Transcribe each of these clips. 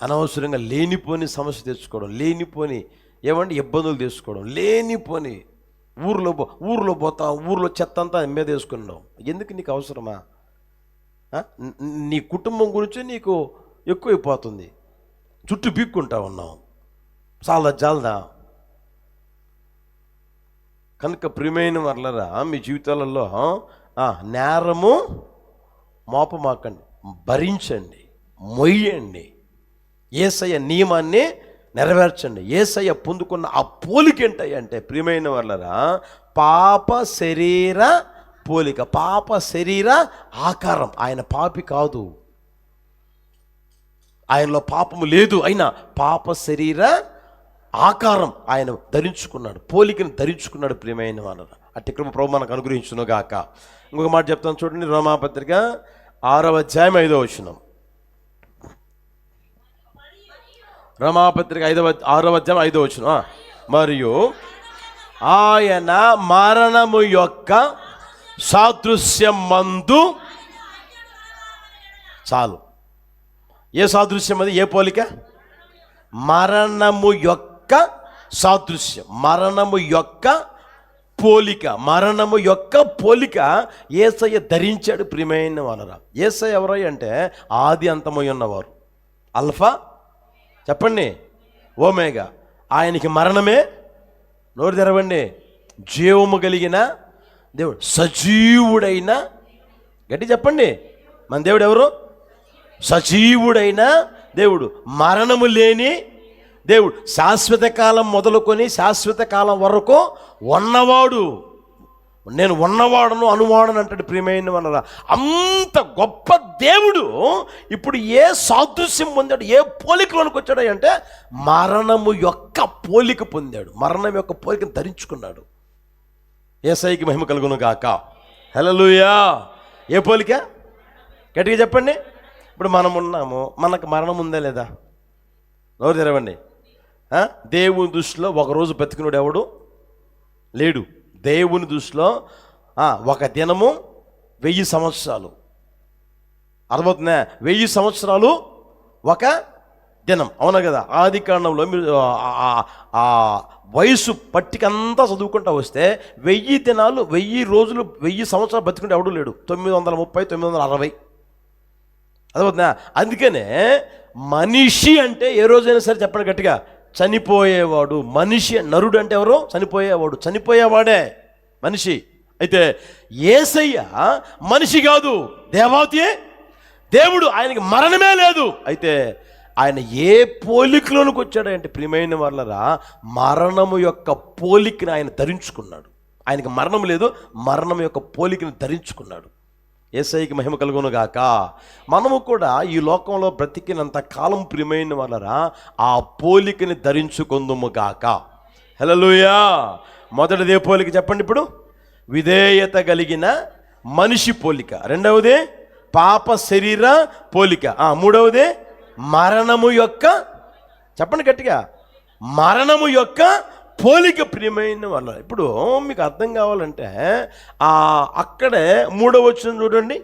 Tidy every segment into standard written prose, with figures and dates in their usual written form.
అనవసరంగా లేనిపోని సమస్య తెచ్చుకోవడం, లేనిపోని ఏమంటే ఇబ్బందులు తెచ్చుకోవడం, లేనిపోని ఊర్లో పోతా ఊర్లో చెత్త అంతా మీద వేసుకున్నాం. ఎందుకు నీకు అవసరమా? నీ కుటుంబం గురించి నీకు ఎక్కువైపోతుంది, చుట్టూ పీక్కుంటా ఉన్నావు, జాలదా. కనుక ప్రియమైన వర్లరా, మీ జీవితాలలో నేరము మోపమాకండి, భరించండి, మొయ్యండి, యేసయ్య నియమాన్ని నెరవేర్చండి. యేసయ్య పొందుకున్న ఆ పోలిక ఏంటంటే ప్రియమైన వర్లరా, పాప శరీర పోలిక, పాప శరీర ఆకారం. ఆయన పాపి కాదు, ఆయనలో పాపము లేదు, అయినా పాప శరీర ఆకారం ఆయన ధరించుకున్నాడు, పోలికను ధరించుకున్నాడు. ప్రియమైన వాళ్ళరా, అట్టి కృప ప్రభు మనకు అనుగ్రహించును గాక. ఇంకొక మాట చెప్తాను చూడండి, రోమాపత్రిక 6వ అధ్యాయం 5వ వచనం. రోమాపత్రిక 6వ అధ్యాయం 5వ వచనం. మరియు ఆయన మరణము యొక్క సాదృశ్యం మందు, చాలు. ఏ సాదృశ్యం అది? ఏ పోలిక? మరణము యొక్క సాదృశ్యం, మరణము యొక్క పోలిక, మరణము యొక్క పోలిక యేసయ్య ధరించాడు. ప్రియమైన వాళ్ళరా, యేసయ్య ఎవరై అంటే ఆది అంతమై ఉన్నవారు, అల్ఫా చెప్పండి, ఓమేగా. ఆయనకి మరణమే, నోరు తెరవండి, జీవము కలిగిన దేవుడు, సజీవుడైన, గట్టి చెప్పండి, మన దేవుడు ఎవరు? సజీవుడైన దేవుడు, మరణము లేని దేవుడు, శాశ్వత కాలం మొదలుకొని శాశ్వత కాలం వరకు ఉన్నవాడు. నేను ఉన్నవాడను అనువాడను అంటాడు. ప్రియమైన వాళ్ళ, అంత గొప్ప దేవుడు ఇప్పుడు ఏ సాదృశ్యం పొందాడు, ఏ పోలికలోనికి వచ్చాడు అంటే మరణము యొక్క పోలిక పొందాడు, మరణం యొక్క పోలికను ధరించుకున్నాడు. యేసయ్యకి మహిమ కలుగును గాక. హల్లెలూయా. ఏ పోలిక? గట్టిగా చెప్పండి. ఇప్పుడు మనం ఉన్నాము, మనకు మరణం ఉందా లేదా? నోరు తెరవండి. దేవుని దృష్టిలో ఒకరోజు బతికినోడు ఎవడు లేడు. దేవుని దృష్టిలో ఒక దినము 1000 సంవత్సరాలు. అర్థమవుతుందా? 1000 సంవత్సరాలు ఒక దినం, అవునా కదా? ఆది కాండంలో మీరు ఆ వయసు పట్టికంతా చదువుకుంటా వస్తే 1000 దినాలు, 1000 రోజులు, 1000 సంవత్సరాలు బతికుంటే ఎవడు లేడు. 930, 960. అర్థమవుతుందా? అందుకనే మనిషి అంటే ఏ రోజైనా సరే చెప్పండి గట్టిగా, చనిపోయేవాడు. మనిషి, నరుడు అంటే ఎవరు? చనిపోయేవాడు, చనిపోయేవాడే మనిషి. అయితే యేసయ్య మనిషి కాదు, దేవతే దేవుడు, ఆయనకి మరణమే లేదు. అయితే ఆయన ఏ పోలికలోనికి వచ్చాడంటే ప్రియమైన వాళ్ళరా, మరణము యొక్క పోలికని ఆయన ధరించుకున్నాడు. ఆయనకి మరణం లేదు, మరణం యొక్క పోలికని ధరించుకున్నాడు. యేసయ్యకి మహిమ కలుగును గాక. మనము కూడా ఈ లోకంలో బ్రతికినంత కాలం ప్రియమైన వాళ్ళరా ఆ పోలికని ధరించుకుందుము గాక. హల్లెలూయా. మొదటిదే పోలిక చెప్పండి ఇప్పుడు? విధేయత కలిగిన మనిషి పోలిక. రెండవది పాప శరీర పోలిక. మూడవది మరణము యొక్క, చెప్పండి గట్టిగా, మరణము యొక్క పోలిక. ప్రియమైన వాళ్ళ, ఇప్పుడు మీకు అర్థం కావాలంటే అక్కడే 3వ వచనం చూడండి,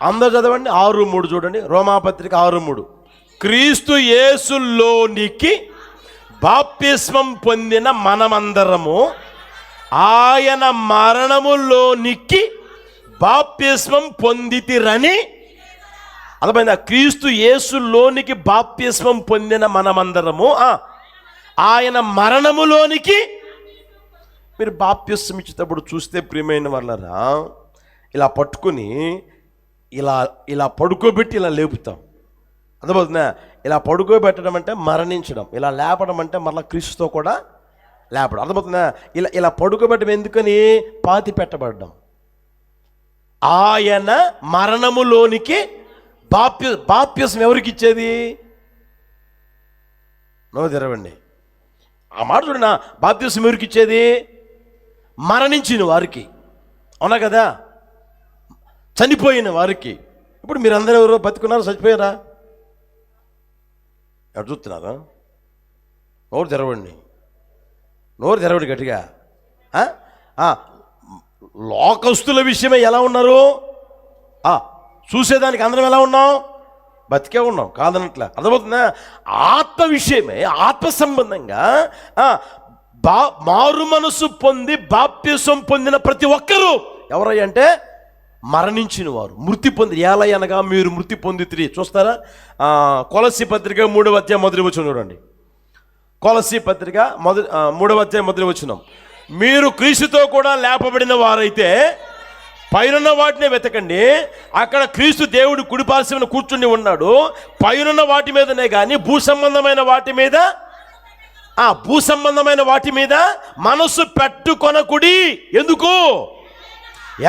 అందరూ చదవండి. 6:3 చూడండి, రోమాపత్రిక 6:3. క్రీస్తు యేసులోనికి బాప్తిస్మం పొందిన మనమందరము ఆయన మరణములోనికి బాప్తిస్మం పొందితిరని. అర్థమైందా? క్రీస్తు యేసులోనికి బాప్తిస్మం పొందిన మనమందరము ఆయన మరణములోనికి. మీరు బాప్తిస్మం ఇచ్చేటప్పుడు చూస్తే ప్రియమైన వాళ్ళరా, ఇలా పట్టుకుని ఇలా పడుకోబెట్టి ఇలా లేపుతాం. అర్థమవుతుందా? ఇలా పడుకోబెట్టడం అంటే మరణించడం, ఇలా లేపడం అంటే మళ్ళీ క్రీస్తుతో కూడా లేపడం. అర్థమవుతుందా? ఇలా పడుకోబెట్టడం ఎందుకని? పాతి పెట్టబడ్డం. ఆయన మరణములోనికి బాప్తిస్మం ఎవరికి ఇచ్చేది? నో తెరవండి. ఆ మాట చూడనా, బాప్తిస్మం ఎవరికి ఇచ్చేది? మరణించిన వారికి, అవునా కదా? చనిపోయిన వారికి. ఇప్పుడు మీరందరూ ఎవరో బతుకున్నారా, చచ్చిపోయారా? ఎక్కడ చూస్తున్నారా? నోరు తెరవండి, నోరు తెరవండి గట్టిగా. లోకస్తుల విషయమే ఎలా ఉన్నారు? చూసేదానికి అందరం ఎలా ఉన్నాం? బతికే ఉన్నాం కాదనట్లే, అర్థమవుతుందా? ఆత్మ విషయమే, ఆత్మ సంబంధంగా మారు మనసు పొంది బాప్తిసం పొందిన ప్రతి ఒక్కరూ ఎవరై అంటే మరణించిన వారు, మృతి పొంది. ఎలా అనగా మీరు మృతి పొందితిరి. చూస్తారా? కొలస్సీ పత్రిక 3వ అధ్యాయం మొదటి వచనం చూడండి. కొలస్సీ పత్రిక 3వ అధ్యాయం మొదటి వచనం. మీరు క్రీస్తుతో కూడా లేపబడిన వారైతే పైనున్న వాటినే వెతకండి, అక్కడ క్రీస్తు దేవుడు కుడిపార్శ్వన కూర్చుని ఉన్నాడు. పైనున్న వాటి మీదనే కానీ భూ సంబంధమైన వాటి మీద మనసు పెట్టుకొనకుడి. ఎందుకు?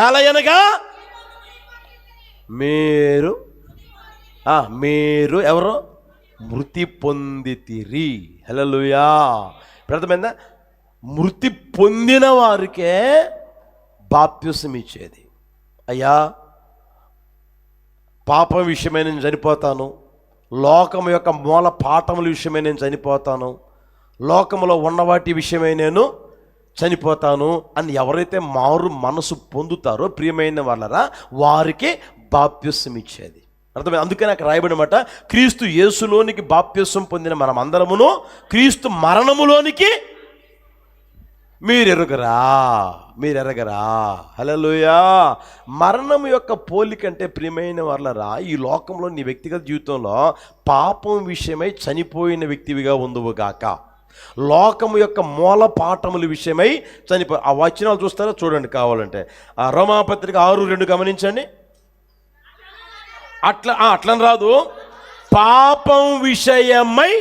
ఎలయనగా మీరు ఎవరు? మృతి పొందితిరి. హల్లెలూయా. అర్థమైందా? మృతి పొందిన వారికే బాప్తిసం ఇచ్చేది. అయ్యా, పాపం విషయమై నేను చనిపోతాను, లోకం యొక్క మూల పాఠముల విషయమై నేను చనిపోతాను, లోకములో ఉన్నవాటి విషయమై నేను చనిపోతాను అని ఎవరైతే మారు మనసు పొందుతారో ప్రియమైన వాళ్ళరా, వారికి బాప్తిసం ఇచ్చేది. అర్థమైంది? అందుకని అక్కడ రాయబడినమాట, క్రీస్తు యేసులోనికి బాప్తిసం పొందిన మనం అందరమును క్రీస్తు మరణములోనికి మీరెరగరా. హల్లెలూయా. మరణం యొక్క పోలికంటే ప్రియమైన వాళ్ళరా, ఈ లోకంలో నీ వ్యక్తిగత జీవితంలో పాపం విషయమై చనిపోయిన వ్యక్తివిగా ఉందువుగాక. లోకము యొక్క మూల పాఠముల విషయమై ఆ వచనాలు చూస్తారా? చూడండి కావాలంటే. రోమాపత్రిక 6:2 గమనించండి. అట్లని రాదు. పాపం విషయమై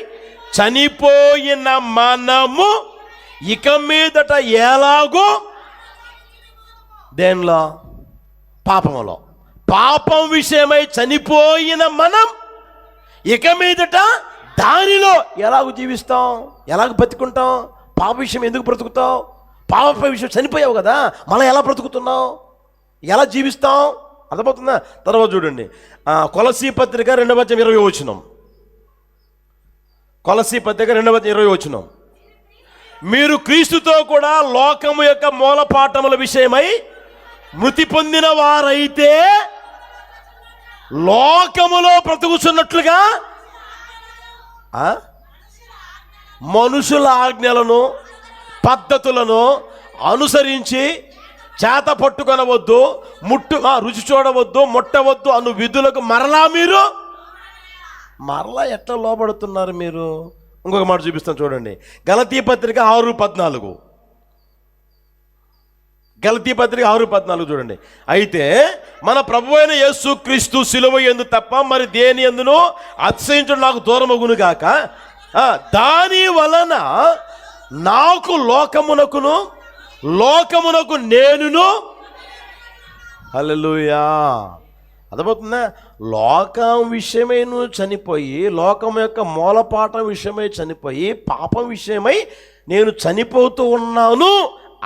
చనిపోయిన మనము ఇక మీదట ఎలాగో దేనిలో? పాపములో. పాపం విషయమై చనిపోయిన మనం ఇక మీదట దానిలో ఎలాగ జీవిస్తాం, ఎలాగ బతుకుంటాం? పాప విషయం ఎందుకు బ్రతుకుతావు? పాప విషయం చనిపోయావు కదా, మళ్ళీ ఎలా బ్రతుకుతున్నావు, ఎలా జీవిస్తాం? అర్థమవుతుందా? తర్వాత చూడండి, కొలస్సీ పత్రిక 2వ అధ్యాయం 20వ వచనం. కొలస్సీ పత్రిక 2వ అధ్యాయం 20వ వచనం. మీరు క్రీస్తుతో కూడా లోకము యొక్క మూలపాఠముల విషయమై మృతి పొందిన వారైతే లోకములో బ్రతుకుతున్నట్లుగా మనుషుల ఆజ్ఞలను పద్ధతులను అనుసరించి చేత పట్టుకొనవద్దు, రుచి చూడవద్దు, ముట్టవద్దు అను విధులకు మరలా ఎట్లా లోబడుతున్నారు మీరు? ఇంకొక మాట చూపిస్తాను చూడండి. గలతీ పత్రిక 6:14. గలతీ పత్రిక 6:14 చూడండి. అయితే మన ప్రభువైన యేసు క్రీస్తు సిలువ యందు తప్ప మరి దేని యందును అతిశయించుడు నాకు దూరమగును గాక, దాని వలన నాకు లోకమునకు నేనును. హల్లెలూయా. అర్థమవుతుందా? లోకం విషయమై నువ్వు చనిపోయి, లోకం యొక్క మూలపాఠం విషయమై చనిపోయి, పాపం విషయమై నేను చనిపోతూ ఉన్నాను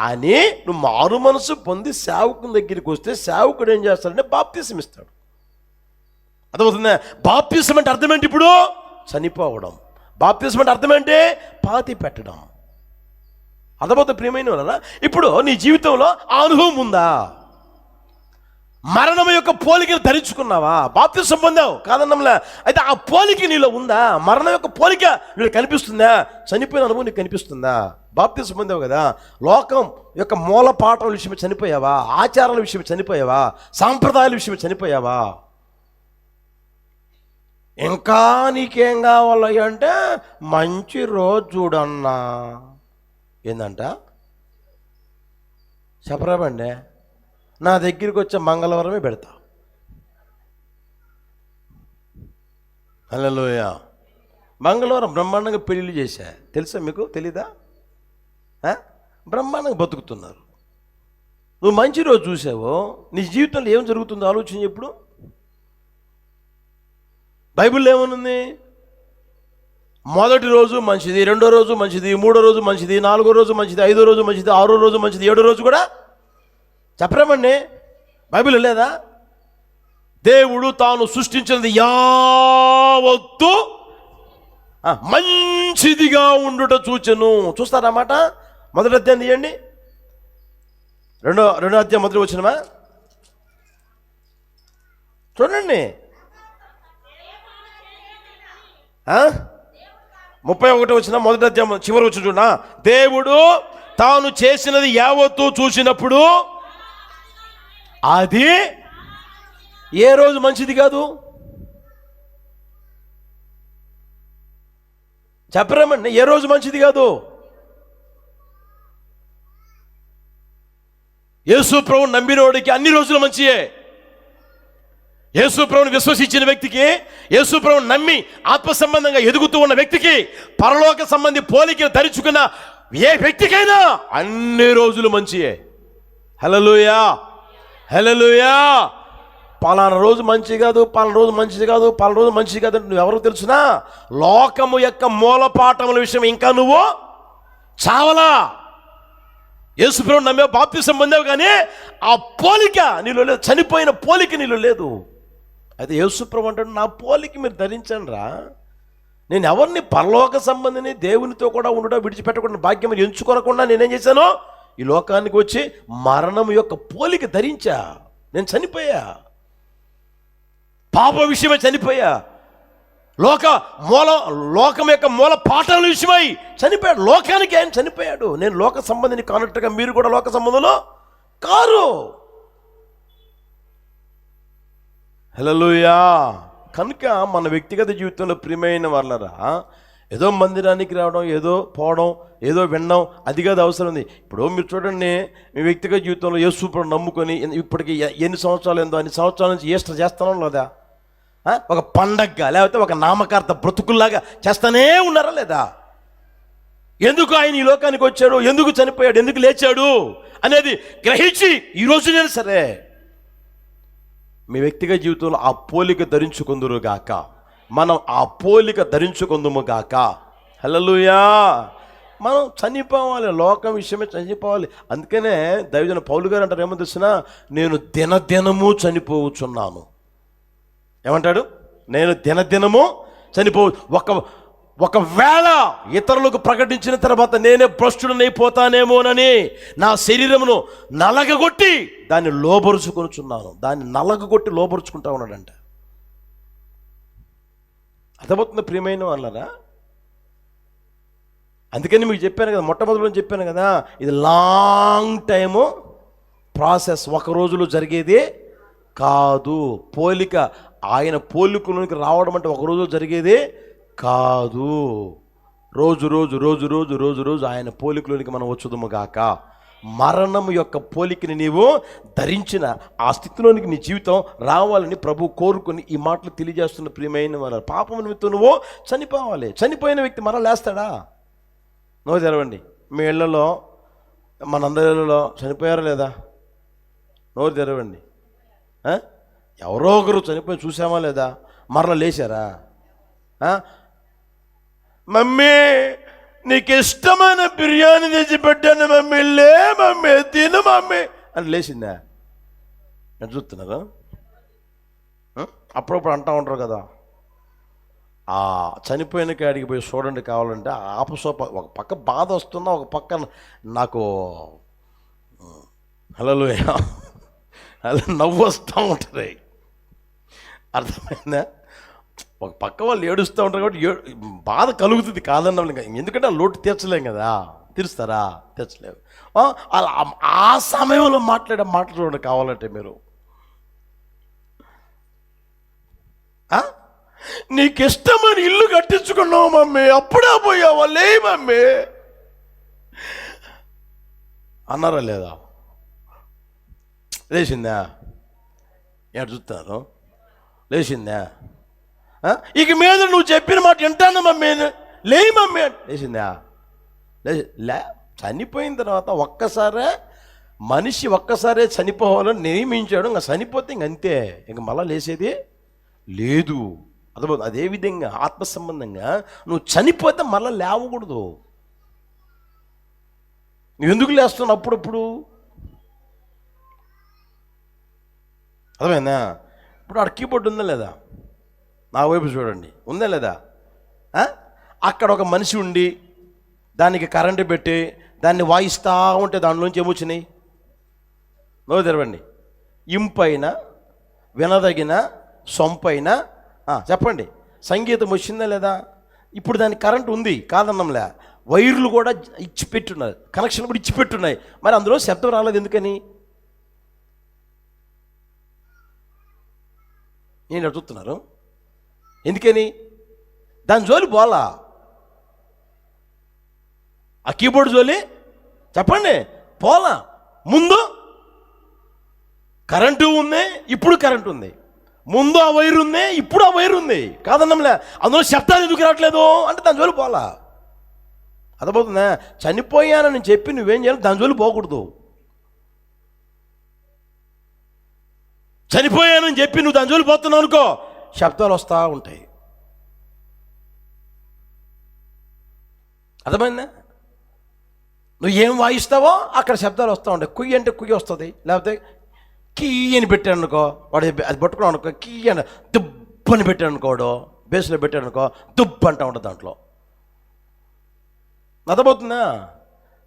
అని నువ్వు మారు మనసు పొంది సేవకుని దగ్గరికి వస్తే సేవకుడు ఏం చేస్తాడంటే బాప్తిసం ఇస్తాడు. అర్థమవుతుందా? బాప్తిసం అంటే అర్థం ఏంటి? ఇప్పుడు చనిపోవడం. బాప్తిసం అంటే అర్థం ఏంటి? పాతి పెట్టడం. అర్థమవుతుంది ప్రియమైన వాళ్ళరా? ఇప్పుడు నీ జీవితంలో ఆ అనుభవం ఉందా? మరణం యొక్క పోలికను ధరించుకున్నావా? బాప్తిసం పొందావు కాదన్నంలే. అయితే ఆ పోలిక నీలో ఉందా? మరణం యొక్క పోలిక నీకు కనిపిస్తుందా? చనిపోయిన అనుభవం నీకు కనిపిస్తుందా? బాప్తిసం పొందావు కదా. లోకం యొక్క మూల పాఠాల విషయమే చనిపోయావా? ఆచారాల విషయమే చనిపోయావా? సాంప్రదాయాల విషయమే చనిపోయావా? ఇంకా నీకేం కావాలి అంటే మంచి రోజు చూడన్నా. ఏందంట చెప్పరాబండి, నా దగ్గరికి వచ్చే మంగళవారమే పెడతా. హల్లెలూయా. మంగళవారం బ్రహ్మాండంగా పెళ్లి చేశా, తెలుసా మీకు? తెలీదా? బ్రహ్మాండంగా బతుకుతున్నారు. నువ్వు మంచి రోజు చూసావో నీ జీవితంలో ఏం జరుగుతుందో ఆలోచన ఎప్పుడు. బైబిల్లో ఏమనుంది? మొదటి రోజు మంచిది, రెండో రోజు మంచిది, మూడో రోజు మంచిది, నాలుగో రోజు మంచిది, ఐదో రోజు మంచిది, ఆరో రోజు మంచిది, ఏడో రోజు కూడా చెప్పరామండి. బైబిల్ లేదా? దేవుడు తాను సృష్టించినది యావత్తు మంచిదిగా ఉండుట చూచెను. చూస్తారన్నమాట. మొదటి అధ్యాయం తీయండి. రెండో అధ్యాయం మొదటి వచనమా చూడండి. 31 వచ్చిన మొదటి అధ్యాయం చివరి వచ్చి చూడ, దేవుడు తాను చేసినది యావత్తు చూసినప్పుడు అది ఏ రోజు మంచిది కాదు చెప్పరేమండి, ఏ రోజు మంచిది కాదు. యేసు ప్రభువు నమ్మినోడికి అన్ని రోజులు మంచియే. యేసు ప్రభువుని విశ్వసించిన వ్యక్తికి, యేసు ప్రభువుని నమ్మి ఆత్మ సంబంధంగా ఎదుగుతూ ఉన్న వ్యక్తికి, పరలోక సంబంధి పోలికను ధరించుకున్న ఏ వ్యక్తికైనా అన్ని రోజులు మంచియే. హల్లెలూయా, హల్లెలూయా. పలానా రోజు మంచి కాదు, పలానా రోజు మంచిది కాదు, పలానా రోజు మంచిది కాదు అంటే నువ్వెవరో తెలుసునా? లోకము యొక్క మూలపాఠముల విషయం ఇంకా నువ్వు చావలా. యేసు ప్రభువుని నమ్మే బాప్తిసం పొందావు, కానీ ఆ పోలిక నీలో లేదు, చనిపోయిన పోలిక నీలో లేదు. అయితే యేసు ప్రభు అంటాడు, నా పోలిక మీరు ధరించండి రా. నేను ఎవరిని పరలోక సంబంధిని దేవునితో కూడా ఉండడం విడిచిపెట్టకుండా భాగ్యం ఎంచుకోనకుండా నేనేం చేశాను? ఈ లోకానికి వచ్చి మరణం యొక్క పోలిక ధరించా. నేను చనిపోయా, పాప విషయమై చనిపోయా, లోకం యొక్క మూల పాఠాల విషయమై చనిపోయాడు. లోకానికి ఆయన చనిపోయాడు. నేను లోక సంబంధిని కానట్టుగా మీరు కూడా లోక సంబంధంలో కారు. హల్లెలూయా. కనుక మన వ్యక్తిగత జీవితంలో ప్రియమైన వాళ్ళరా, ఏదో మందిరానికి రావడం, ఏదో పోవడం, ఏదో వినడం, అది కాదు అవసరం ఉంది. ఇప్పుడు మీరు చూడండి, మీ వ్యక్తిగత జీవితంలో యేసు ప్రభువుని నమ్ముకొని ఇప్పటికి ఎన్ని సంవత్సరాలు ఏందో అన్ని సంవత్సరాల నుంచి ఈస్టర్ చేస్తానో లేదా? ఒక పండగగా లేకపోతే ఒక నామకార్థ బ్రతుకుల్లాగా చేస్తానే ఉన్నారా లేదా? ఎందుకు ఆయన ఈ లోకానికి వచ్చాడు, ఎందుకు చనిపోయాడు, ఎందుకు లేచాడు అనేది గ్రహించి ఈరోజు నేను సరే మీ వ్యక్తిగత జీవితంలో ఆ పోలిక ధరించుకుందురు గాక. మనం ఆ పోలిక ధరించుకుందుము గాక. హల్లెలూయా. మనం చనిపోవాలి, లోకం విషయమే చనిపోవాలి. అందుకనే దైవజన పౌలు గారు అంటారు, ఏమో తెలిసినా, నేను దినదినము చనిపోవచ్చున్నాను. ఏమంటాడు? నేను దినదినము ఒకవేళ ఇతరులకు ప్రకటించిన తర్వాత నేనే భ్రష్టుడనైపోతానేమోనని నా శరీరమును నలగగొట్టి దాన్ని లోబరుచుకొనుచున్నాను. దాన్ని నలగగొట్టి లోబరుచుకుంటా ఉన్నాడంట. అర్థమవుతుంది ప్రియమైన వాళ్ళరా? అందుకని మీకు చెప్పాను కదా, మొట్టమొదటిలో చెప్పాను కదా, ఇది లాంగ్ టైము ప్రాసెస్, ఒక రోజులో జరిగేది కాదు. పోలిక, ఆయన పోలికలోనికి రావడం అంటే ఒక రోజు జరిగేది కాదు. రోజు రోజు రోజు రోజు రోజు రోజు ఆయన పోలికలోనికి మనం వచ్చుదుము గాక. మరణం యొక్క పోలికని నీవు ధరించిన ఆ స్థితిలోనికి నీ జీవితం రావాలని ప్రభు కోరుకుని ఈ మాటలు తెలియజేస్తున్న ప్రియమైన వాళ్ళ. పాపం నిమిత్తం నువ్వు చనిపోవాలి. చనిపోయిన వ్యక్తి మరలా లేస్తాడా? నో తెరవండి. మీ ఇళ్లలో, మనందరి ఇళ్లలో చనిపోయారా లేదా? నోరు తెరవండి. ఎవరో ఒకరు చనిపోయి చూసామా లేదా? మరలా లేచారా? మమ్మీ నీకు ఇష్టమైన బిర్యానీ తెచ్చిపెట్టాను మమ్మీ, లే మమ్మీ, తిను మమ్మీ అని లేచిందా? నేను చూస్తున్నారు. అప్పుడప్పుడు అంటూ ఉంటారు కదా, ఆ చనిపోయిన కాడికి పోయి చూడండి కావాలంటే. ఒక పక్క బాధ వస్తున్నా, ఒక పక్క నాకు హల్లెలూయా అలా నవ్వు వస్తూ ఉంటుంది. అర్థమైందా? ఒక పక్క వాళ్ళు ఏడుస్తూ ఉంటారు కాబట్టి బాధ కలుగుతుంది, కాదన్నా. ఎందుకంటే ఆ లోటు తీర్చలేం కదా. తీరుస్తారా? తీర్చలేవు. అలా ఆ సమయంలో మాట్లాడే మాటలు చూడండి కావాలంటే మీరు. నీకు ఇష్టమని ఇల్లు కట్టించుకున్నావు మమ్మీ, అప్పుడే పోయావా? లే మమ్మీ అన్నారా లేదా? లేచిందా? ఎక్కడ చూస్తారు? లేచిందా? ఇక మీద నువ్వు చెప్పిన మాట వింటాను మమ్మీ, లే మమ్మీ. లేచిందా? లే. చనిపోయిన తర్వాత ఒక్కసారే చనిపోవాలని నియమించాడు. ఇంకా చనిపోతే ఇంకంతే, ఇంక మళ్ళీ లేచేది లేదు. అర్థమవుతుంది? అదేవిధంగా ఆత్మ సంబంధంగా నువ్వు చనిపోతే మళ్ళీ లేవకూడదు. నువ్వు ఎందుకు లేస్తున్నావు అప్పుడప్పుడు? అర్థమైందా? ఇప్పుడు ఆడ కీబోర్డ్ ఉందా లేదా? నా వైపు చూడండి, ఉందా లేదా? అక్కడ ఒక మనిషి ఉండి దానికి కరెంటు పెట్టి దాన్ని వాయిస్తూ ఉంటే దానిలోంచి ఏమొచ్చినాయి? నో తెరవండి. ఇంపైన, వినదగిన, సొంపైన, చెప్పండి, సంగీతం వచ్చిందా లేదా? ఇప్పుడు దానికి కరెంట్ ఉంది కాదన్నంలే, వైర్లు కూడా ఇచ్చిపెట్టున్నారు, కనెక్షన్ కూడా ఇచ్చిపెట్టున్నాయి. మరి అందులో శబ్దం రాలేదు ఎందుకని? నేను అడుగుతున్నారు ఎందుకని? దాని జోలి పోలా, ఆ కీబోర్డ్ జోలి చెప్పండి పోలా. ముందు కరెంటు ఉంది, ఇప్పుడు కరెంటు ఉంది. ముందు ఆ వైర్ ఉంది, ఇప్పుడు ఆ వైర్ ఉంది కాదన్నంలే. అందులో శబ్దాలు ఎందుకు రావట్లేదు అంటే దాని జోలి పోలా. అర్థమవుతుందా? చనిపోయానని చెప్పి నువ్వేం చేయాలి? దాని జోలి పోకూడదు. చనిపోయానని చెప్పి నువ్వు దాని జోలి పోతున్నావు అనుకో, శబ్దాలు వస్తూ ఉంటాయి. అర్థమైందా? నువ్వు ఏం వాయిస్తావో అక్కడ శబ్దాలు వస్తూ ఉంటాయి. కుయ్యి అంటే కుయ్యి వస్తుంది, లేకపోతే కీ అని పెట్టాడు అనుకో, వాడు అది పట్టుకున్నావు అనుకో, కీ అని దుబ్బని పెట్టాడు అనుకోడు, బేస్లో పెట్టాడు అనుకో దుబ్బు అంటూ ఉంటుంది దాంట్లో. అర్థమవుతుందా?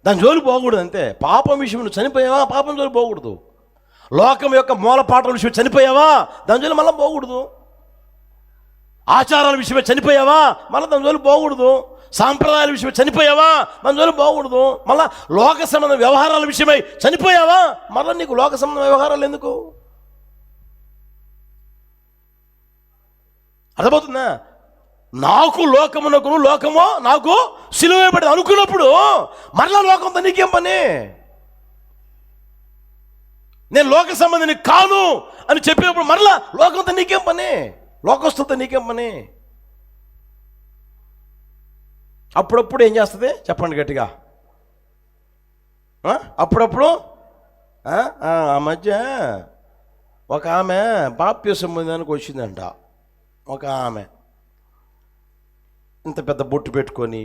దాని జోలి పోకూడదు అంతే. పాపం విషయం నువ్వు చనిపోయావా, పాపం జోలి పోకూడదు. లోకం యొక్క మూలపాఠం విషయం చనిపోయావా, దాని జోలి మళ్ళీ పోకూడదు. ఆచారాల విషయమే చనిపోయావా, మళ్ళీ దాని జోలి పోకూడదు. సాంప్రదాయాల విషయమై చనిపోయావా, దాని జోలి పోకూడదు. మళ్ళా లోక సంబంధ వ్యవహారాల విషయమై చనిపోయావా, మళ్ళీ నీకు లోక సంబంధ వ్యవహారాలు ఎందుకు? అర్థమవుతుందా? నాకు లోకమునకు, లోకమో నాకు సిలువ వేయబడింది అనుకున్నప్పుడు మరలా లోకంతో నీకేం పని? నేను లోక సంబంధిని కాను అని చెప్పినప్పుడు మరలా లోకంతో నీకేం పని? లోకస్తులతో నీకేం పని? అప్పుడప్పుడు ఏం చేస్తుంది చెప్పండి గట్టిగా? అప్పుడప్పుడు ఆ మధ్య ఒక ఆమె బాప్తిసం పొందడానికి వచ్చిందంట. ఒక ఆమె ఇంత పెద్ద బొట్టు పెట్టుకొని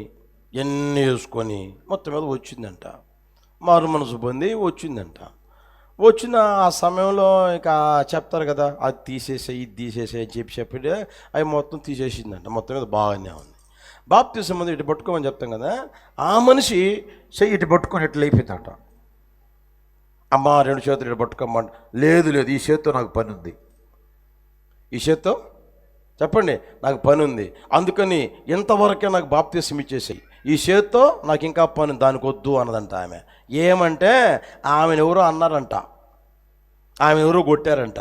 ఎన్ని వేసుకొని మొత్తం మీద వచ్చిందంట. మారు మనసు పొంది వచ్చిందంట. వచ్చిన ఆ సమయంలో ఇక చెప్తారు కదా, అది తీసేసే ఇది తీసేసే అని చెప్పి అవి మొత్తం తీసేసిందంట. మొత్తం మీద బాగానే ఉంది. బాప్తిసం ముందు ఇటు పట్టుకోమని చెప్తాం కదా, ఆ మనిషి చెయ్యి ఇటు పట్టుకొని ఇట్లా అయిపోయిందంట. అమ్మ 2 చేతులు ఇటు పట్టుకోమంట. లేదు లేదు, ఈ చేత్తో నాకు పని ఉంది, ఈ చేత్తో చెప్పండి నాకు పని ఉంది, అందుకని ఇంతవరకే నాకు బాప్తిసం ఇచ్చేసాయి, ఈ చేత్తో నాకు ఇంకా పని, దానికి వద్దు అన్నదంట ఆమె. ఏమంటే ఆమెను ఎవరో అన్నారంట, ఆమె ఎవరో కొట్టారంట.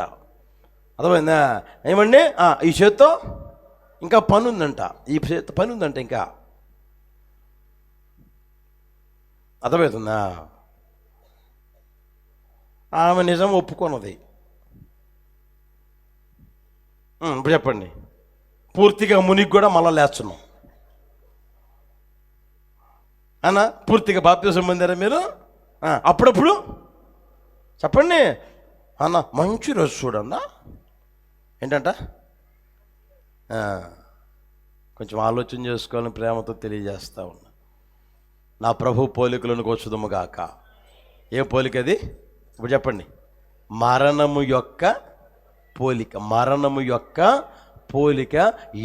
అర్థమైందా? ఏమండి ఈ చేత్తో ఇంకా పని ఉందంట, ఈ పని ఉందంట ఇంకా. అర్థమవుతుందా? ఆమె నిజం ఒప్పుకున్నది. ఇప్పుడు చెప్పండి, పూర్తిగా మునిగి కూడా మళ్ళీ లేస్తున్నాం అన్న. పూర్తిగా బాప్తిసం పొందారా మీరు? అప్పుడప్పుడు చెప్పండి అన్న, మంచి రోజు చూడన్నా ఏంటంట, కొంచెం ఆలోచన చేసుకోవాలని ప్రేమతో తెలియజేస్తా ఉన్నా. నా ప్రభు పోలికలను వచ్చుదము గాక. ఏ పోలిక అది? ఇప్పుడు చెప్పండి. మరణము యొక్క పోలిక. మరణము యొక్క పోలిక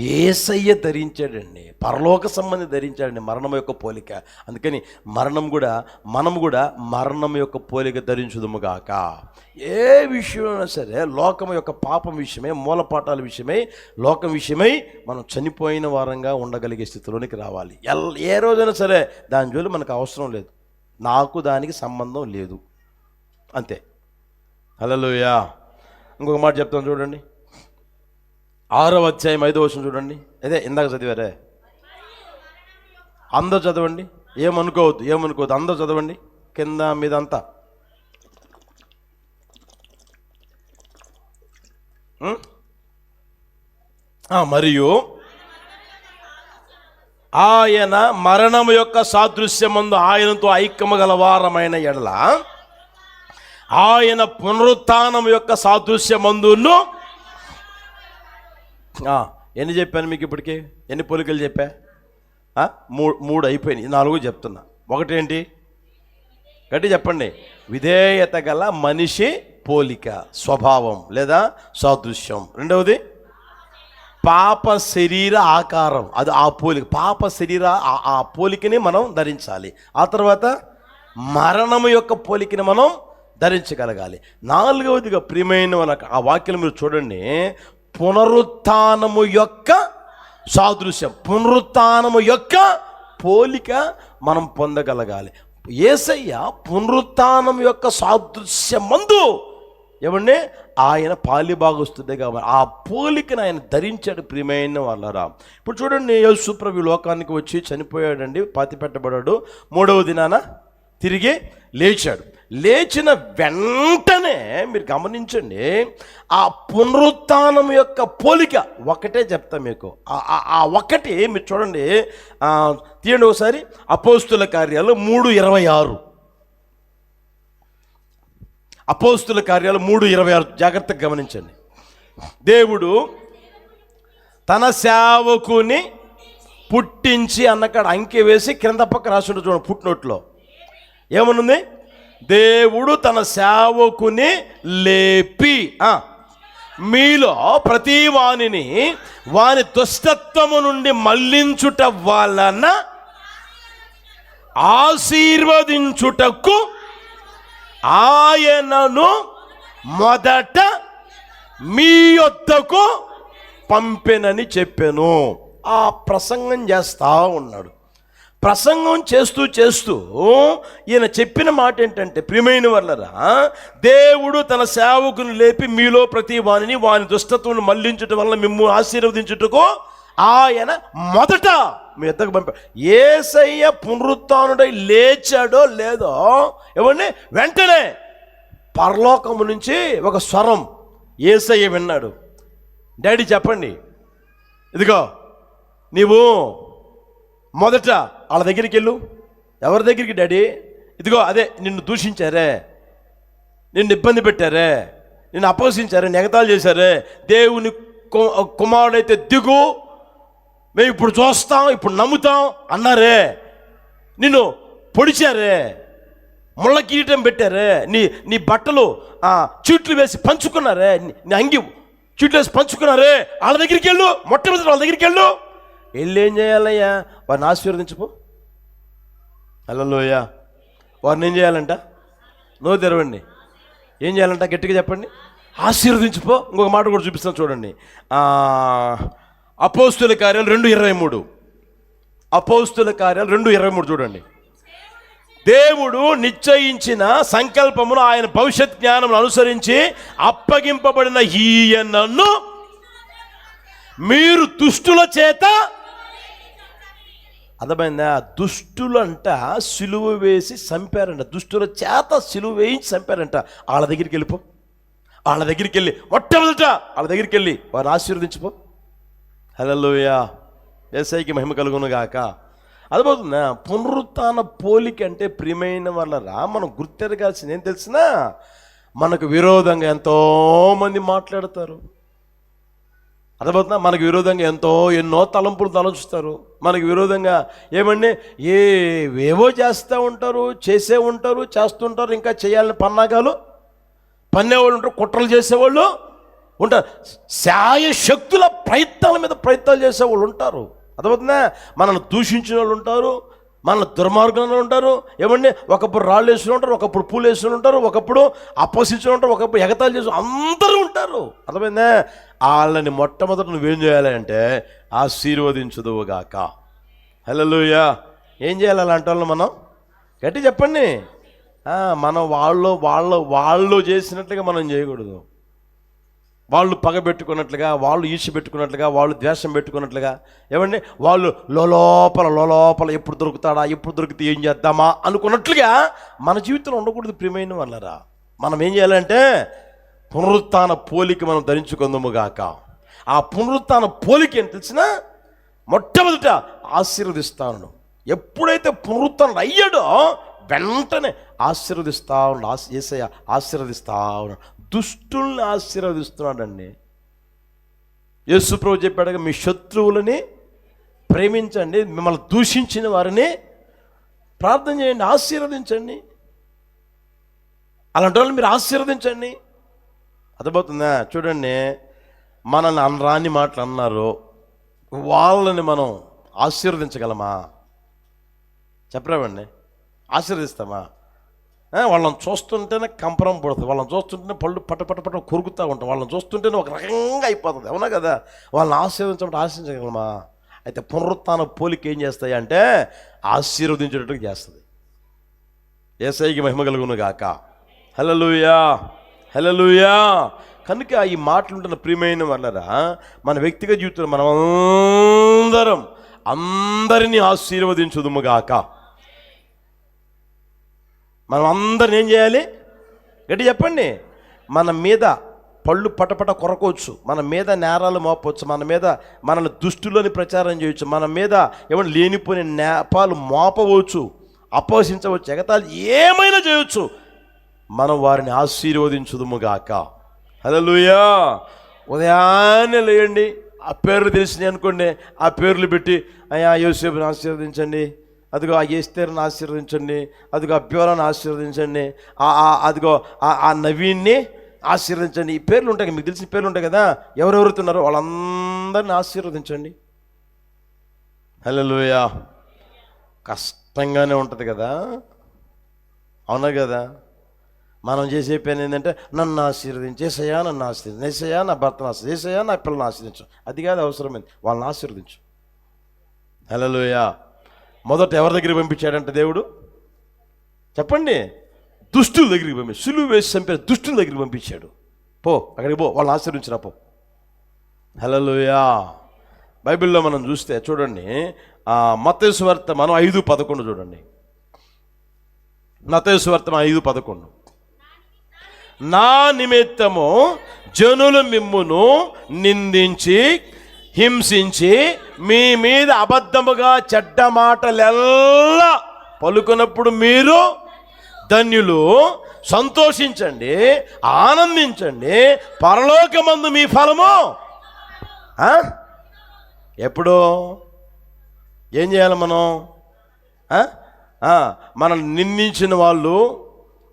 యేసయ్య ధరించాడండి, పరలోక సంబంధి ధరించాడండి మరణం యొక్క పోలిక. అందుకని మనము కూడా మరణం యొక్క పోలిక ధరించుదుము గాక. ఏ విషయమైనా సరే లోకం యొక్క పాపం విషయమై, మూలపాఠాల విషయమై, లోకం విషయమై మనం చనిపోయిన వారంగా ఉండగలిగే స్థితిలోనికి రావాలి. ఏ రోజైనా సరే దాని జోలి మనకు అవసరం లేదు, నాకు దానికి సంబంధం లేదు, అంతే. హల్లెలూయా. ఇంకొక మాట చెప్తాను చూడండి, 6వ అధ్యాయం 5వ వచనం చూడండి. అదే ఇందాక చదివారే, అందరూ చదవండి, ఏమనుకోవద్దు అందరూ చదవండి, కింద మీద అంతా. మరియు ఆయన మరణము యొక్క సాదృశ్యమందు ఆయనతో ఐక్యము గల వారమైన ఎడల ఆయన పునరుత్థానం యొక్క సాదృశ్యమందును. ఎన్ని చెప్పాను మీకు ఇప్పటికి? ఎన్ని పోలికలు చెప్పా? 3 అయిపోయినాయి, 4 చెప్తున్నా. ఒకటేంటి గట్టి చెప్పండి? విధేయత గల మనిషి పోలిక, స్వభావం లేదా సాదృశ్యం. రెండవది పాప శరీర ఆకారం, అది ఆ పోలిక, పాప శరీర ఆ పోలికని మనం ధరించాలి. ఆ తర్వాత మరణము యొక్క పోలికని మనం ధరించగలగాలి. 4వదిగా ప్రియమైన వాళ్ళ ఆ వాక్యం మీరు చూడండి, పునరుత్థానము యొక్క సాదృశ్యం, పునరుత్థానము యొక్క పోలిక మనం పొందగలగాలి. యేసయ్య పునరుత్థానం యొక్క సాదృశ్యమందు ఏమండి ఆయన పాలిభాగస్తుడే కాబట్టి ఆ పోలికను ఆయన ధరించాడు. ప్రియమైన వాళ్ళరా, ఇప్పుడు చూడండి, యేసు ప్రభు లోకానికి వచ్చి చనిపోయాడండి, పాతిపెట్టబడ్డాడు, 3వ దినాన తిరిగి లేచాడు. లేచిన వెంటనే మీరు గమనించండి, ఆ పునరుత్థానం యొక్క పోలిక ఒకటే చెప్తా మీకు. ఆ ఒకటి మీరు చూడండి, తీయండి ఒకసారి, అపోస్తుల కార్యాలు 3:26. అపోస్తుల కార్యాలు 3:26 జాగ్రత్తగా గమనించండి. దేవుడు తన సేవకుని పుట్టించి అన్నకాడ అంకె వేసి క్రింద పక్క రాసి ఉంటుంది చూడండి, ఫుట్నోట్లో ఏమనుంది? దేవుడు తన సేవకుని లేపి మీలో ప్రతి వానిని వాని దుష్టత్వము నుండి మళ్లించుట వలన ఆశీర్వదించుటకు ఆయనను మొదట మీ యొద్దకు పంపెనని చెప్పాను. ఆ ప్రసంగం చేస్తా ఉన్నాడు. ప్రసంగం చేస్తూ చేస్తూ ఈయన చెప్పిన మాట ఏంటంటే, ప్రియమైన వాళ్ళరా, దేవుడు తన సేవకుని లేపి మీలో ప్రతి వానిని వాని దుష్టత్వం మళ్లించుట వల్ల మిమ్ము ఆశీర్వదించుటకు ఆయన మొదట మీ ఎద్దకు పంపాడు. యేసయ్య పునరుత్థానుడై లేచాడో లేదో ఏమండి, వెంటనే పరలోకము నుంచి ఒక స్వరం యేసయ్య విన్నాడు. డాడీ చెప్పండి, ఇదిగో నీవు మొదట వాళ్ళ దగ్గరికి వెళ్ళు. ఎవరి దగ్గరికి డాడీ? ఇదిగో అదే నిన్ను దూషించారే, నిన్ను ఇబ్బంది పెట్టారే, నిన్ను అపహసించారే, ఎగతాళి చేశారే, దేవుని కుమారుడైతే దిగు, మేము ఇప్పుడు చూస్తాం, ఇప్పుడు నమ్ముతాం అన్నారే, నిన్ను పొడిచారే, ముళ్ళ కిరీటం పెట్టారే, నీ బట్టలు చీట్లు వేసి పంచుకున్నారే, నీ అంగి చీట్లు వేసి పంచుకున్నారే, వాళ్ళ దగ్గరికి వెళ్ళు, మొట్టమొదటి వాళ్ళ దగ్గరికి వెళ్ళు. వెళ్ళి ఏం చేయాలయ్యా? వారిని ఆశీర్వదించుకో. హల్లెలూయా. వారిని ఏం చేయాలంట? నోరు తెరవండి. ఏం చేయాలంట? గట్టిగా చెప్పండి. ఆశీర్వదించిపో. ఇంకొక మాట కూడా చూపిస్తాను చూడండి, అపోస్తుల కార్యాలు 2:23. అపోస్తుల కార్యాలు 2:23 చూడండి. దేవుడు నిశ్చయించిన సంకల్పమును ఆయన భవిష్యత్ జ్ఞానం అనుసరించి అప్పగింపబడిన ఈయనను మీరు దుష్టుల చేత, అర్థమైందా? దుష్టులంట సిలువ వేసి చంపారంట, దుష్టుల చేత సిలువ వేయించి చంపారంట. వాళ్ళ దగ్గరికి వెళ్ళిపో. వాళ్ళ దగ్గరికి వెళ్ళి మొట్టమొదట వాళ్ళ దగ్గరికి వెళ్ళి వారిని ఆశీర్వదించిపో. హల్లెలూయా. యేసయ్యకి మహిమ కలుగును గాక. అర్థమవుతుందా? పునరుత్థాన పోలిక అంటే ప్రియమైన వాళ్ళరా, మనం గుర్తెరగాల్సింది ఏం తెలిసినా, మనకు విరోధంగా ఎంతోమంది మాట్లాడతారు. అర్థమవుతుందా? మనకు విరోధంగా ఎన్నో తలంపులు తలంచుతారు. మనకు విరోధంగా ఏమండి ఏవేవో చేస్తూ ఉంటారు, చేసే ఉంటారు, చేస్తుంటారు, ఇంకా చేయాలని పన్నాగాలు పన్నేవాళ్ళు ఉంటారు, కుట్రలు చేసేవాళ్ళు ఉంటారు, శాయశక్తుల ప్రయత్నాల మీద ప్రయత్నాలు చేసేవాళ్ళు ఉంటారు. అర్థమవుతుందా? మనల్ని దూషించిన వాళ్ళు ఉంటారు, మన దుర్మార్గంలో ఉంటారు, ఏమండి ఒకప్పుడు రాళ్ళు వేసుకుని ఉంటారు, ఒకప్పుడు పూలు వేసుకుని ఉంటారు, ఒకప్పుడు అపోసించుని ఉంటారు, ఒకప్పుడు ఎగతాలు చేసి అందరూ ఉంటారు. అర్థమైందా? వాళ్ళని మొట్టమొదటి నువ్వేం చేయాలి అంటే ఆశీర్వదించుదువుగాక. హల్లెలూయా. ఏం చేయాలి అలాంటి వాళ్ళని మనం? గట్టి చెప్పండి. మనం వాళ్ళు చేసినట్లుగా మనం చేయకూడదు. వాళ్ళు పగ పెట్టుకున్నట్లుగా, వాళ్ళు ఈర్ష్య పెట్టుకున్నట్లుగా, వాళ్ళు ద్వేషం పెట్టుకున్నట్లుగా, ఏమండి వాళ్ళు లోలోపల ఎప్పుడు దొరుకుతాడా, ఎప్పుడు దొరికితే ఏం చేద్దామా అనుకున్నట్లుగా మన జీవితంలో ఉండకూడదు. ప్రియమైన వాళ్ళరా, మనం ఏం చేయాలంటే పునరుత్థాన పోలిక మనం ధరించుకుందాము గాక. ఆ పునరుత్థాన పోలిక ఏంటి తెలిసిన? మొట్టమొదట ఆశీర్వదిస్తాను. ఎప్పుడైతే పునరుత్థానం అయ్యాడో వెంటనే ఆశీర్వదిస్తా ఉన్నాడు. యేసయ్య ఆశీర్వదిస్తా ఉన్నాడు, దుష్టుల్ని ఆశీర్వదిస్తున్నాడండి. యేసు ప్రభువు చెప్పాడుగా, మీ శత్రువులని ప్రేమించండి, మిమ్మల్ని దూషించిన వారిని ప్రార్థన చేయండి, ఆశీర్వదించండి. అలాంటి వాళ్ళని మీరు ఆశీర్వదించండి. అర్థమవుతుందా? చూడండి, మనల్ని అనరాని మాటలు అన్నారు, వాళ్ళని మనం ఆశీర్వదించగలమా? చెప్పరామండి. ఆశీర్వదిస్తామా? వాళ్ళని చూస్తుంటేనే కంపరం పడుతుంది, వాళ్ళని చూస్తుంటేనే పళ్ళు పట్ట కొరుకుతూ ఉంటాం, వాళ్ళని చూస్తుంటేనే ఒక రకంగా అయిపోతుంది. అవునా కదా? వాళ్ళని ఆశీర్వదించమంటే ఆశీర్వదించగలమా? అయితే పునరుత్థాన పోలిక ఏం చేస్తాయి అంటే ఆశీర్వదించేటట్టుగా చేస్తుంది. యేసయ్యకి మహిమ కలుగును గాక. హల్లెలూయా, హల్లెలూయా. కనుక ఈ మాటలుంటున్న ప్రియమైన వాళ్ళరా, మన వ్యక్తిగత జీవితంలో మనం అందరినీ ఆశీర్వదించుదుము గాక. మనం అందరిని ఏం చేయాలి? గట్టి చెప్పండి. మన మీద పళ్ళు పటపట కొరకోవచ్చు, మన మీద నేరాలు మోపవచ్చు, మన మీద మనల్ని దుష్టులని ప్రచారం చేయొచ్చు, మన మీద ఏమైనా లేనిపోయిన నేపాలు మోపవచ్చు, అపోషించవచ్చు, ఎగతాళి ఏమైనా చేయొచ్చు. మనం వారిని ఆశీర్వదించుదుముగాక. హల్లెలూయా. ఉదయాన్నే లేయండి, ఆ పేర్లు తెలిసినాయి అనుకోండి, ఆ పేర్లు పెట్టి అయ్యా యోసేపుని ఆశీర్వదించండి, అదిగో ఆ ఎస్తేరుని ఆశీర్వదించండి, అదిగో అబ్యోరాన్ని ఆశీర్వదించండి, అదిగో ఆ నవీన్ని ఆశీర్వదించండి. ఈ పేర్లు ఉంటాయి, మీకు తెలిసిన పేర్లు ఉంటాయి కదా, ఎవరెవరుతున్నారో వాళ్ళందరినీ ఆశీర్వదించండి. హల్లెలూయా. కష్టంగానే ఉంటుంది కదా, అవునా కదా? మనం చేసే పని ఏంటంటే నన్ను ఆశీర్వదించి, ఏసయ్యా నన్ను ఆశీర్వదించు, ఏసయ్యా నా భర్తను ఆశీర్వదించు, ఏసయ్యా నా పిల్లల్ని ఆశీర్వదించు. అది కాదు అవసరమైంది, వాళ్ళని ఆశీర్వదించు. హల్లెలూయా. మొదట ఎవరి దగ్గరికి పంపించాడంటే దేవుడు? చెప్పండి. దుష్టుల దగ్గరికి పంపించాడు. సులువు వేసి చంపారు, దుష్టుల దగ్గరికి పంపించాడు. పో అక్కడికి పో, వాళ్ళని ఆశీర్వించిరా పో. హల్లెలూయా. బైబిల్లో మనం చూస్తే చూడండి, మత్తయి సువార్త మనం 5:11 చూడండి. మత్తయి సువార్త 5:11. నా నిమిత్తము జనులు మిమ్మును నిందించి హింసించి మీ మీద అబద్ధముగా చెడ్డ మాటలెల్లా పలుకున్నప్పుడు మీరు ధన్యులు, సంతోషించండి, ఆనందించండి, పరలోకమందు మీ ఫలము. ఎప్పుడు ఏం చేయాలి మనం? మనల్ని నిందించిన వాళ్ళు,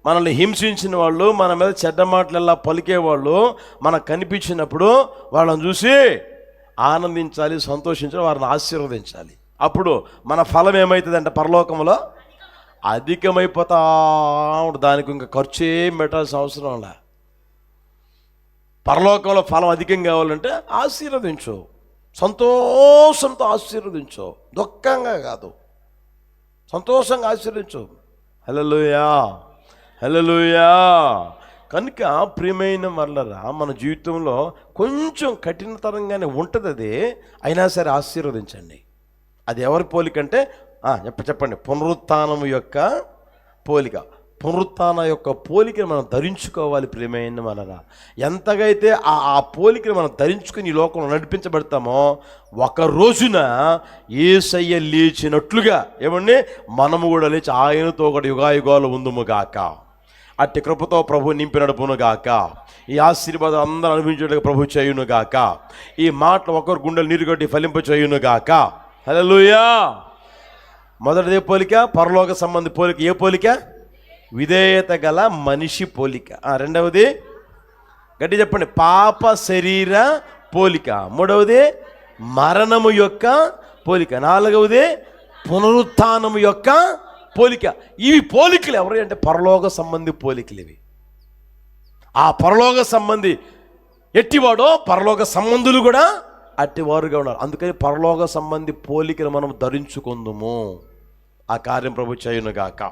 మనల్ని హింసించిన వాళ్ళు, మన మీద చెడ్డ మాటలెల్లా పలికేవాళ్ళు మనకు కనిపించినప్పుడు వాళ్ళని చూసి ఆనందించాలి, సంతోషించాలి, వారిని ఆశీర్వదించాలి. అప్పుడు మన ఫలం ఏమవుతుందంటే పరలోకంలో అధికమైపోతా ఉంటుంది. దానికి ఇంకా ఖర్చు ఏం పెట్టాల్సిన అవసరం లే. పరలోకంలో ఫలం అధికం కావాలంటే ఆశీర్వదించు, సంతోషంతో ఆశీర్వదించు, దుఃఖంగా కాదు, సంతోషంగా ఆశీర్వదించు. హల్లెలూయా, హల్లెలూయా. కనుక ప్రియమైన వాళ్ళరా, మన జీవితంలో కొంచెం కఠినతరంగానే ఉంటుంది అది, అయినా సరే ఆశీర్వదించండి. అది ఎవరి పోలికంటే చెప్పండి, పునరుత్థానము యొక్క పోలిక. పునరుత్థాన యొక్క పోలికను మనం ధరించుకోవాలి ప్రియమైన వాళ్ళరా. ఎంతగైతే ఆ పోలికను మనం ధరించుకుని ఈ లోకంలో నడిపించబడతామో, ఒక రోజున యేసయ్య లేచినట్లుగా ఏమండి మనము కూడా లేచి ఆయనతో ఒకటి యుగాయుగాలు ఉందుముగాక. అట్టి కృపతో ప్రభు నింపి నడుపునుగాక. ఈ ఆశీర్వాదం అందరూ అనుభవించేట్టుగా ప్రభు చేయునుగాక. ఈ మాటలు ఒకరు గుండెలు నీరు కట్టి ఫలింప చేయునుగాక. హల్లెలూయా. మొదటిదే పోలిక, పరలోక సంబంధి పోలిక. ఏ పోలిక? విధేయత గల మనిషి పోలిక. రెండవది గట్టి చెప్పండి, పాప శరీర పోలిక. మూడవది మరణము యొక్క పోలిక. నాలుగవది పునరుత్థానము యొక్క పోలిక. ఇవి పోలికలు ఎవరు అంటే పరలోక సంబంధి పోలికలు ఇవి. ఆ పరలోక సంబంధి ఎట్టివాడో పరలోక సంబంధులు కూడా అట్టివారుగా ఉన్నారు. అందుకని పరలోక సంబంధి పోలికను మనం ధరించుకుందుము. ఆ కార్యం ప్రభు చేయునుగాక.